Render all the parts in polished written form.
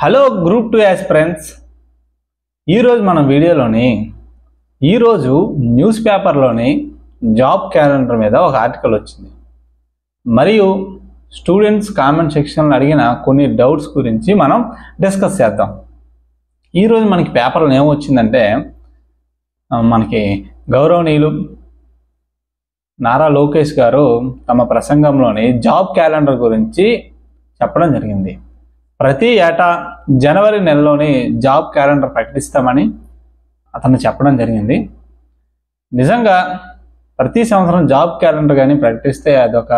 Hello group 2 aspirants. ఈరోజు మన వీడియోలోని ఈరోజు న్యూస్ పేపర్లోని జాబ్ క్యాలెండర్ మీద ఒక ఆర్టికల్ వచ్చింది. మరియు స్టూడెంట్స్ కామెంట్ సెక్షన్లో అడిగిన కొన్ని డౌట్స్ గురించి మనం డిస్కస్ చేద్దాం. ఈరోజు మనకి పేపర్లో ఏమొచ్చిందంటే మనకి గౌరవనీయులు నారా లోకేష్ గారు తమ ప్రసంగంలోని జాబ్ క్యాలెండర్ గురించి చెప్పడం జరిగింది. ప్రతి ఏటా జనవరి నెలలోని జాబ్ క్యాలెండర్ ప్రకటిస్తామని అతను చెప్పడం జరిగింది. నిజంగా ప్రతి సంవత్సరం జాబ్ క్యాలెండర్ కానీ ప్రకటిస్తే అదొక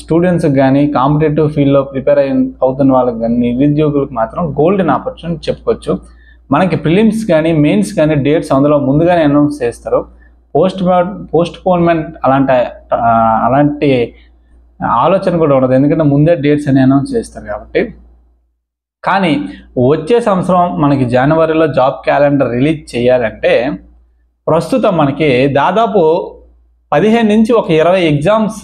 స్టూడెంట్స్కి కానీ కాంపిటేటివ్ ఫీల్డ్లో ప్రిపేర్ అవుతున్న వాళ్ళకి కానీ నిరుద్యోగులకు మాత్రం గోల్డెన్ ఆపర్చునిటీ చెప్పుకోవచ్చు. మనకి ప్రిలిమ్స్ కానీ మెయిన్స్ కానీ డేట్స్ అందులో ముందుగానే అనౌన్స్ చేస్తారు. పోస్ట్పోన్మెంట్ అలాంటి ఆలోచన కూడా ఉండదు, ఎందుకంటే ముందే డేట్స్ అని అనౌన్స్ చేస్తారు కాబట్టి. కానీ వచ్చే సంవత్సరం మనకి జనవరిలో జాబ్ క్యాలెండర్ రిలీజ్ చేయాలంటే ప్రస్తుతం మనకి దాదాపు 15 నుంచి ఒక 20 ఎగ్జామ్స్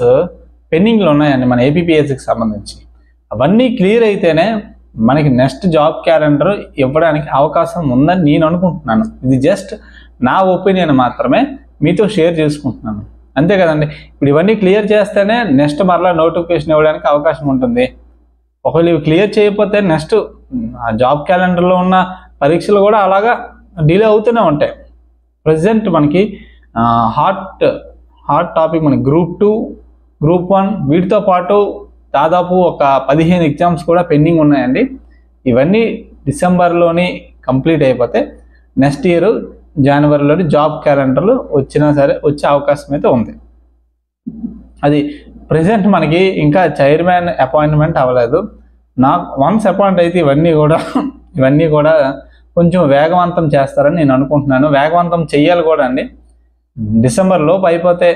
పెండింగ్లో ఉన్నాయండి మన ఏపీపీఎస్సికి సంబంధించి. అవన్నీ క్లియర్ అయితేనే మనకి నెక్స్ట్ జాబ్ క్యాలెండర్ ఇవ్వడానికి అవకాశం ఉందని నేను అనుకుంటున్నాను. ఇది జస్ట్ నా ఒపీనియన్ మాత్రమే మీతో షేర్ చేసుకుంటున్నాను, అంతే కదండి. ఇప్పుడు ఇవన్నీ క్లియర్ చేస్తేనే నెక్స్ట్ మరలా నోటిఫికేషన్ ఇవ్వడానికి అవకాశం ఉంటుంది. ఒకవేళ ఇవి క్లియర్ చేయకపోతే నెక్స్ట్ జాబ్ క్యాలెండర్లో ఉన్న పరీక్షలు కూడా అలాగా డిలే అవుతూనే ఉంటాయి. ప్రజెంట్ మనకి హాట్ టాపిక్ మనకి గ్రూప్ 2, గ్రూప్ 1 వీటితో పాటు దాదాపు ఒక 15 ఎగ్జామ్స్ కూడా పెండింగ్ ఉన్నాయండి. ఇవన్నీ డిసెంబర్లోని కంప్లీట్ అయిపోతే నెక్స్ట్ ఇయర్ జనవరిలోని జాబ్ క్యాలెండర్లు వచ్చినా సరే వచ్చే అవకాశం అయితే ఉంది. అది ప్రజెంట్ మనకి ఇంకా చైర్మన్ అపాయింట్మెంట్ అవ్వలేదు. వన్స్ అపాయింట్ అయితే ఇవన్నీ కూడా కొంచెం వేగవంతం చేస్తారని నేను అనుకుంటున్నాను. వేగవంతం చెయ్యాలి కూడా అండి. డిసెంబర్ లోపు అయిపోతే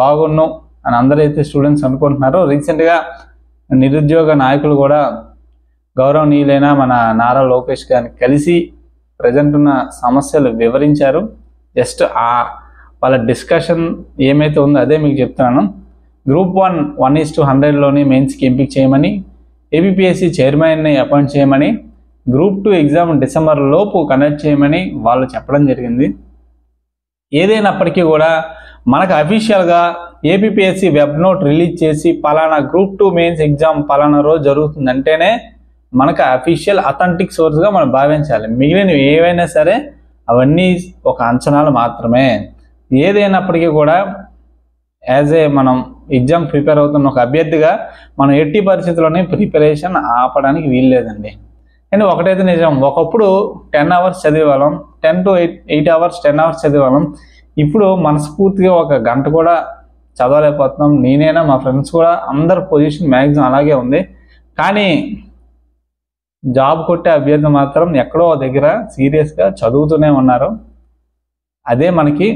బాగున్ను అని అందరైతే స్టూడెంట్స్ అనుకుంటున్నారు. రీసెంట్గా నిరుద్యోగ నాయకులు కూడా గౌరవనీయులైన మన నారా లోకేష్ గారిని కలిసి ప్రజెంట్ ఉన్న సమస్యలు వివరించారు. జస్ట్ వాళ్ళ డిస్కషన్ ఏమైతే ఉందో అదే మీకు చెప్తున్నాను. గ్రూప్ 1 1:100లోని మెయిన్స్కి ఎంపిక చేయమని, ఏపీపీఎస్సీ చైర్మన్ని అపాయింట్ చేయమని, గ్రూప్ 2 ఎగ్జామ్ డిసెంబర్ లోపు కండక్ట్ చేయమని వాళ్ళు చెప్పడం జరిగింది. ఏదైనప్పటికీ కూడా మనకు అఫీషియల్గా ఏపీపీఎస్సీ వెబ్ నోట్ రిలీజ్ చేసి పలానా గ్రూప్ 2 మెయిన్స్ ఎగ్జామ్ పలానా రోజు జరుగుతుందంటేనే మనకు అఫీషియల్ అథెంటిక్ సోర్స్గా మనం భావించాలి. మిగిలినవి ఏవైనా సరే అవన్నీ ఒక అంచనాలు మాత్రమే. ఏదైనప్పటికీ కూడా మనం ఎగ్జామ్ ప్రిపేర్ అవుతున్న ఒక అభ్యర్థిగా మనం ఎట్టి పరిస్థితుల్లోనే ప్రిపరేషన్ ఆపడానికి వీల్లేదండి. కానీ ఒకటైతే నిజం, ఒకప్పుడు 10 అవర్స్ చదివేవాళ్ళం, 10 to 8 అవర్స్ 10 అవర్స్ చదివేవాళ్ళం. ఇప్పుడు మనస్ఫూర్తిగా ఒక గంట కూడా చదవలేకపోతున్నాం. నేనైనా మా ఫ్రెండ్స్ కూడా అందరి పొజిషన్ మ్యాక్సిమం అలాగే ఉంది. కానీ జాబ్ కొట్టే అభ్యర్థి మాత్రం ఎక్కడో దగ్గర సీరియస్గా చదువుతూనే ఉన్నారు. అదే మనకి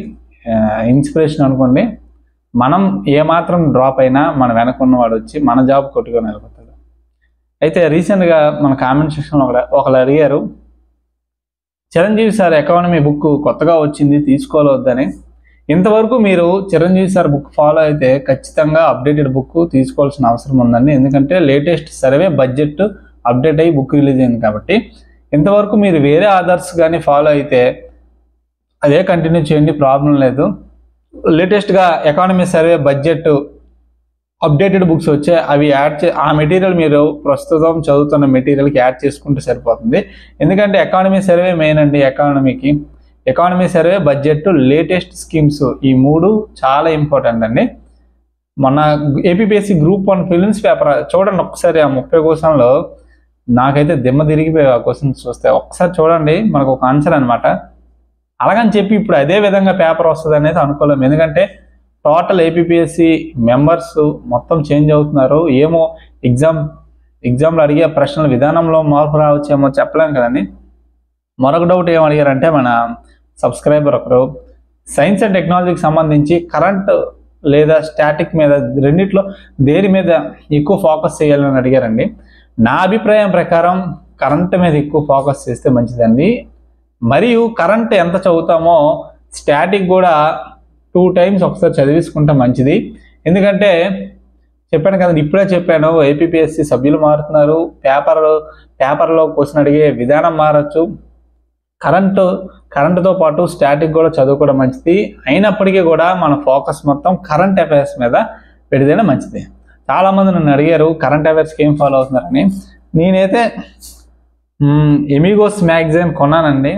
ఇన్స్పిరేషన్ అనుకోండి. మనం ఏమాత్రం డ్రాప్ అయినా మన వెనకున్నవాడు వచ్చి మన జాబ్ కొట్టుకొని వెళ్ళిపోతాడు. అయితే రీసెంట్గా మన కామెంట్ సెక్షన్లో ఒకరు అడిగారు, చిరంజీవి సార్ ఎకానమీ బుక్ కొత్తగా వచ్చింది తీసుకోవద్దని. ఇంతవరకు మీరు చిరంజీవి సార్ బుక్ ఫాలో అయితే ఖచ్చితంగా అప్డేటెడ్ బుక్ తీసుకోవాల్సిన అవసరం ఉందండి. ఎందుకంటే లేటెస్ట్ సర్వే బడ్జెట్ అప్డేట్ అయ్యి బుక్ రిలీజ్ అయింది కాబట్టి. ఇంతవరకు మీరు వేరే ఆధార్స్ కానీ ఫాలో అయితే అదే కంటిన్యూ చేయండి, ప్రాబ్లం లేదు. లేటెస్ట్గా economy survey budget updated books వచ్చాయి, అవి ఆ మెటీరియల్ మీరు ప్రస్తుతం చదువుతున్న మెటీరియల్కి యాడ్ చేసుకుంటే సరిపోతుంది. ఎందుకంటే ఎకానమీ సర్వే మెయిన్ అండి. Economy survey budget latest schemes ఈ 3 చాలా ఇంపార్టెంట్ అండి. మొన్న ఏపీపీఎస్సీ గ్రూప్ 1 ప్రిలిమ్స్ పేపర్ చూడండి ఒకసారి. ఆ 30 క్వశ్చన్లో నాకైతే దిమ్మ తిరిగిపోయి ఆ క్వశ్చన్స్ చూస్తే. ఒకసారి చూడండి, మనకు ఒక ఆన్సర్ అనమాట. అలాగని చెప్పి ఇప్పుడు అదే విధంగా పేపర్ వస్తుంది అనేది అనుకోలేము. ఎందుకంటే టోటల్ ఏపీపీఎస్సీ మెంబర్స్ మొత్తం చేంజ్ అవుతున్నారు. ఏమో ఎగ్జామ్లో అడిగే ప్రశ్నల విధానంలో మార్పు రావచ్చేమో చెప్పలేము కదండి. మరొక డౌట్ ఏం అడిగారంటే మన సబ్స్క్రైబర్ ఒకరు సైన్స్ అండ్ టెక్నాలజీకి సంబంధించి కరెంట్ లేదా స్టాటిక్ మీద రెండిట్లో దేని మీద ఎక్కువ ఫోకస్ చేయాలని అడిగారండి. నా అభిప్రాయం ప్రకారం కరెంట్ మీద ఎక్కువ ఫోకస్ చేస్తే మంచిదండి. మరియు కరెంట్ ఎంత చదువుతామో స్టాటిక్ కూడా 2 times ఒకసారి చదివించుకుంటే మంచిది. ఎందుకంటే చెప్పాను కదండి, ఇప్పుడే చెప్పాను, ఏపీపీఎస్సీ సభ్యులు మారుతున్నారు, పేపర్లో క్వశ్చన్ అడిగే విధానం మారచ్చు, కరెంటుతో పాటు స్టాటిక్ కూడా చదువుకోవడం మంచిది. అయినప్పటికీ కూడా మన ఫోకస్ మొత్తం కరెంట్ అఫైర్స్ మీద పెడితేనే మంచిది. చాలామంది నన్ను అడిగారు కరెంట్ అఫైర్స్కి ఏం ఫాలో అవుతున్నారని. నేనైతే ఎమిగోస్ మ్యాగజైన్ కొన్నానండి,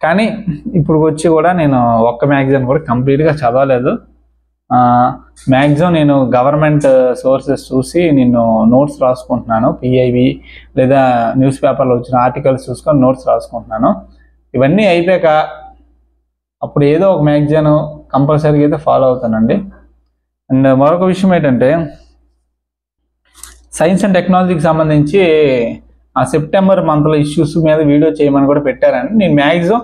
కానీ ఇప్పుడు వచ్చి కూడా నేను ఒక్క మ్యాగజైన్ కూడా కంప్లీట్గా చదవలేదు. మ్యాక్సిమం నేను గవర్నమెంట్ సోర్సెస్ చూసి నేను నోట్స్ రాసుకుంటున్నాను. పిఐవి లేదా న్యూస్ పేపర్లో వచ్చిన ఆర్టికల్స్ చూసుకొని నోట్స్ రాసుకుంటున్నాను. ఇవన్నీ అయిపోయాక అప్పుడు ఏదో ఒక మ్యాగజైన్ కంపల్సరీగా అయితే ఫాలో అవుతానండి. అండ్ మరొక విషయం ఏంటంటే, సైన్స్ అండ్ టెక్నాలజీకి సంబంధించి సెప్టెంబర్ మంత్లో ఇష్యూస్ మీద వీడియో చేయమని కూడా పెట్టారండి. నేను మ్యాక్సిమం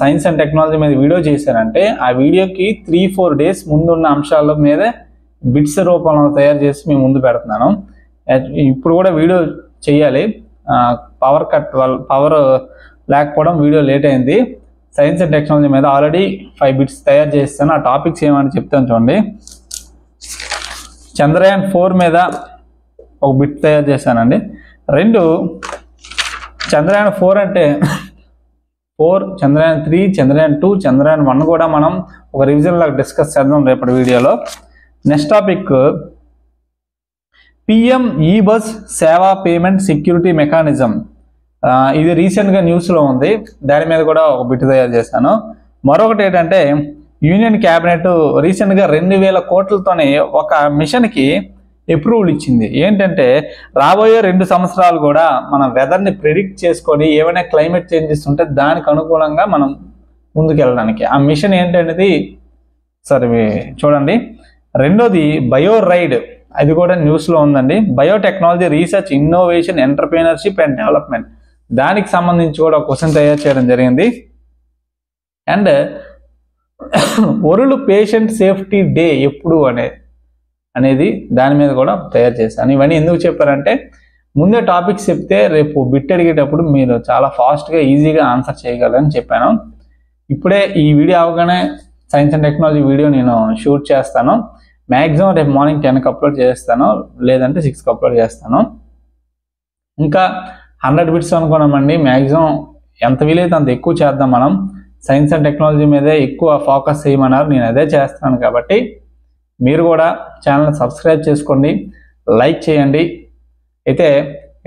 సైన్స్ అండ్ టెక్నాలజీ మీద వీడియో చేశానంటే ఆ వీడియోకి 3-4 డేస్ ముందున్న అంశాల మీద బిట్స్ రూపంలో తయారు చేసి మేము ముందు పెడుతున్నాను. ఇప్పుడు కూడా వీడియో చేయాలి, పవర్ లేకపోవడం వీడియో లేట్ అయింది. సైన్స్ అండ్ టెక్నాలజీ మీద ఆల్రెడీ 5 బిట్స్ తయారు చేస్తాను. ఆ టాపిక్స్ ఏమని చెప్తాను చూడండి. చంద్రయాన్ 4 మీద ఒక బిట్ తయారు చేశానండి. 2 చంద్రయాన్ 4 అంటే 4, చంద్రయాన్ 3, చంద్రయాన్ 2, చంద్రయాన్ 1 కూడా మనం ఒక రివిజన్ లాగా డిస్కస్ చేద్దాం రేపటి వీడియోలో. నెక్స్ట్ టాపిక్ పిఎం ఈ బస్ సేవా పేమెంట్ సెక్యూరిటీ మెకానిజం. ఇది రీసెంట్గా న్యూస్లో ఉంది, దాని మీద కూడా ఒక బిట్ తయారు చేశాను. మరొకటి ఏంటంటే, యూనియన్ క్యాబినెట్ రీసెంట్గా 2000 కోట్లతోనే ఒక మిషన్కి అప్రూవల్ ఇచ్చింది. ఏంటంటే రాబోయే 2 సంవత్సరాలు కూడా మన వెదర్ని ప్రిడిక్ట్ చేసుకొని ఏమైనా క్లైమేట్ చేంజెస్ ఉంటే దానికి అనుకూలంగా మనం ముందుకెళ్ళడానికి ఆ మిషన్ ఏంటనేది సరే చూడండి. రెండోది బయో రైడ్, అది కూడా న్యూస్లో ఉందండి. Biotechnology research innovation entrepreneurship and development, దానికి సంబంధించి కూడా క్వశ్చన్ తయారు చేయడం జరిగింది. And world patient safety day ఎప్పుడు అనేది దాని మీద కూడా తయారు చేశాను. ఇవన్నీ ఎందుకు చెప్పారంటే, ముందే టాపిక్స్ చెప్తే రేపు బిట్ అడిగేటప్పుడు మీరు చాలా ఫాస్ట్గా ఈజీగా ఆన్సర్ చేయగలరని చెప్పాను. ఇప్పుడే ఈ వీడియో అవగానే సైన్స్ అండ్ టెక్నాలజీ వీడియో నేను షూట్ చేస్తాను. మ్యాక్సిమం రేపు మార్నింగ్ 10కి అప్లోడ్ చేస్తాను, లేదంటే 6కి అప్లోడ్ చేస్తాను. ఇంకా 100 బిట్స్ అనుకున్నామండి. మ్యాక్సిమం ఎంత వీలైతే అంత ఎక్కువ చేద్దాం. మనం సైన్స్ అండ్ టెక్నాలజీ మీదే ఎక్కువ ఫోకస్ చేయమన్నారు, నేను అదే చేస్తున్నాను. కాబట్టి మీరు కూడా ఛానల్ సబ్స్క్రైబ్ చేసుకోండి, లైక్ చేయండి. అయితే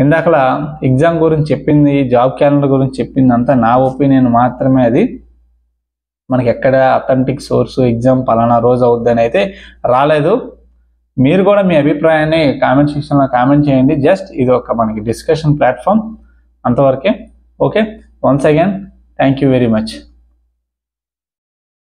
ఇందాకలా ఎగ్జామ్ గురించి చెప్పింది, జాబ్ క్యాలెండర్ గురించి చెప్పింది అంతా నా ఒపీనియన్ మాత్రమే. అది మనకి ఎక్కడ అథెంటిక్ సోర్సు ఎగ్జామ్ పలానా రోజు అవుద్దని అయితే రాలేదు. మీరు కూడా మీ అభిప్రాయాన్ని కామెంట్ సెక్షన్లో కామెంట్ చేయండి. జస్ట్ ఇది ఒక మనకి డిస్కషన్ ప్లాట్ఫామ్, అంతవరకే. Okay, once again thank you very much.